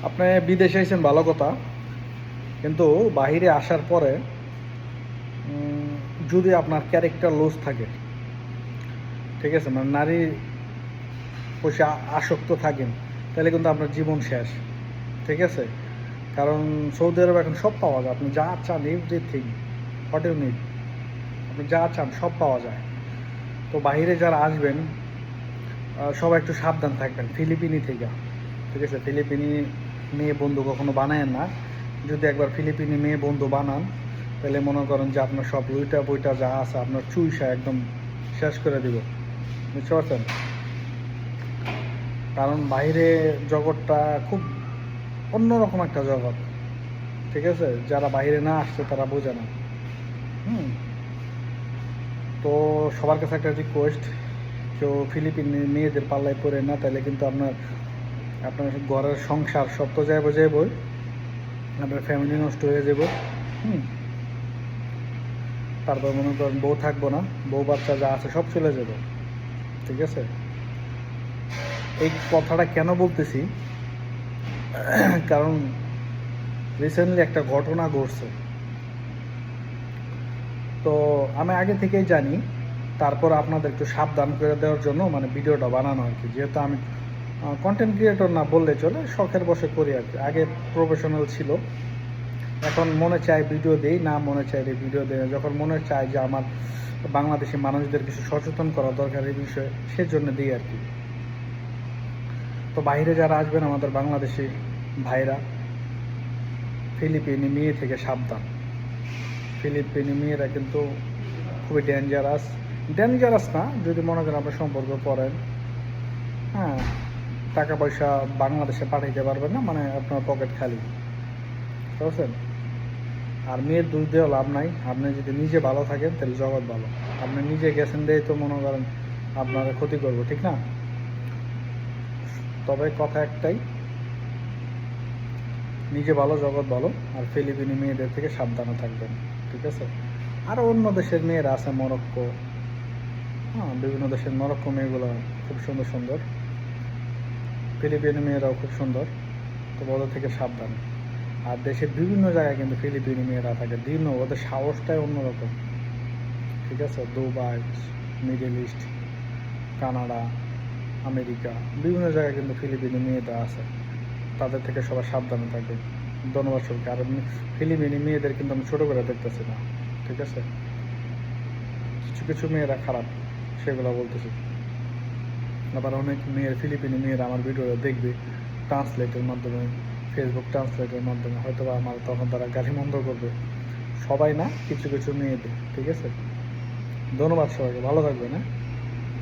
আপনি বিদেশে এসেছেন ভালো কথা, কিন্তু বাহিরে আসার পরে যদি আপনার ক্যারেক্টার লুজ থাকে, ঠিক আছে, মানে নারী পয়সা আসক্ত থাকেন, তাহলে কিন্তু আপনার জীবন শেষ। ঠিক আছে, কারণ সৌদি আরবে এখন সব পাওয়া যায়, আপনি যা চান এভরিথিং, হোয়াট ইউ নিড, আপনি যা চান সব পাওয়া যায়। তো বাহিরে যারা আসবেন সবাই একটু সাবধান থাকবেন ফিলিপিনি থেকে। ঠিক আছে, ফিলিপিনি মেয়ে বন্ধু কখনো বানায়েন না। যদি একবার ফিলিপিনি মেয়ে বন্ধু বানান, তাহলে মনে করেন যে আপনার সব লুইটা বইটা যা আছে আপনার চুইসা একদম শেষ করে দিব। বুঝতে পারছেন? কারণ বাইরে জগৎটা খুব অন্যরকম একটা জগৎ। ঠিক আছে, যারা বাইরে না আসছে তারা বোঝে না। হুম তো সবার কাছে একটা রিকোয়েস্ট, কেউ ফিলিপিন মেয়েদের পাল্লায় পড়ে না, তাহলে কিন্তু আপনার আপনার ঘরের সংসার সব তো যাইবই, আপনার ফ্যামিলি নষ্ট হয়ে যাব। হুম তারপর মনে করেন বউ থাকবো না, বউ বাচ্চা যা আছে সব চলে যাব। ঠিক আছে, এই কথাটা কেন বলতেছি, কারণ রিসেন্টলি একটা ঘটনা ঘটছে। তো আমি আগে থেকেই জানি, তারপর আপনাদের একটু সাবধান করে দেওয়ার জন্য মানে ভিডিওটা বানানো আর কি। যেহেতু আমি কন্টেন্ট ক্রিয়েটর না বললে চলে, শখের বসে করি আর কি। আগে প্রফেশনাল ছিল, এখন মনে চায় ভিডিও দেই, না মনে চায় ভিডিও দেয়। যখন মনে চায় যে আমার বাংলাদেশি মানুষদের কিছু সচেতন করা দরকার এই বিষয়ে, সেজন্য দিই আর কি। তো বাইরে যারা আসবেন আমাদের বাংলাদেশি ভাইরা, ফিলিপিনি মেয়ে থেকে সাবধান। ফিলিপিনি মেয়েরা কিন্তু খুবই ডেঞ্জারাস না, যদি মনে করেন আপনি সম্পর্ক করেন, হ্যাঁ, টাকা পয়সা বাংলাদেশে পাঠাইতে পারবেন না, মানে আপনার পকেট খালি। বুঝছেন? আর মেয়ের দোষ দিয়েও লাভ নাই। আপনি যদি নিজে ভালো থাকেন তাহলে জগৎ ভালো। আপনি নিজে গেছেন দিয়ে তো মনে করেন আপনার ক্ষতি করবো, ঠিক না? তবে কথা একটাই, নিজে ভালো জগৎ ভালো। আর ফিলিপিনি মেয়েদের থেকে সাবধানে থাকবেন। ঠিক আছে, আরও অন্য দেশের মেয়েরা আছে, মরক্কো, হ্যাঁ, বিভিন্ন দেশের মরক্কো মেয়েগুলো খুব সুন্দর সুন্দর, ফিলিপিনি মেয়েরাও খুব সুন্দর। তো ওদের থেকে সাবধান। আর দেশের বিভিন্ন জায়গায় কিন্তু ফিলিপিনি মেয়েরা থাকে, বিভিন্ন, ওদের সাহসটাই অন্যরকম। ঠিক আছে, Dubai, middle east, Canada, America, বিভিন্ন জায়গায় কিন্তু ফিলিপিনি মেয়েরা আছে। তাদের থেকে সবাই সাবধানে থাকবে। ধন্যবাদ সবাইকে। আর ফিলিপিনি মেয়েদের কিন্তু আমি ছোটো করে দেখতেছি না। ঠিক আছে, কিছু কিছু মেয়েরা খারাপ, সেগুলো বলতেছি। আবার অনেক মেয়ের, ফিলিপিনি মেয়েরা আমার ভিডিওটা দেখবে ট্রান্সলেটের মাধ্যমে, ফেসবুক ট্রান্সলেটের মাধ্যমে, হয়তো বা আমার তখন তারা গালিমন্দ করবে। সবাই না, কিছু কিছু মেয়েদের। ঠিক আছে, ধন্যবাদ সবাইকে, ভালো থাকবেন। হ্যাঁ।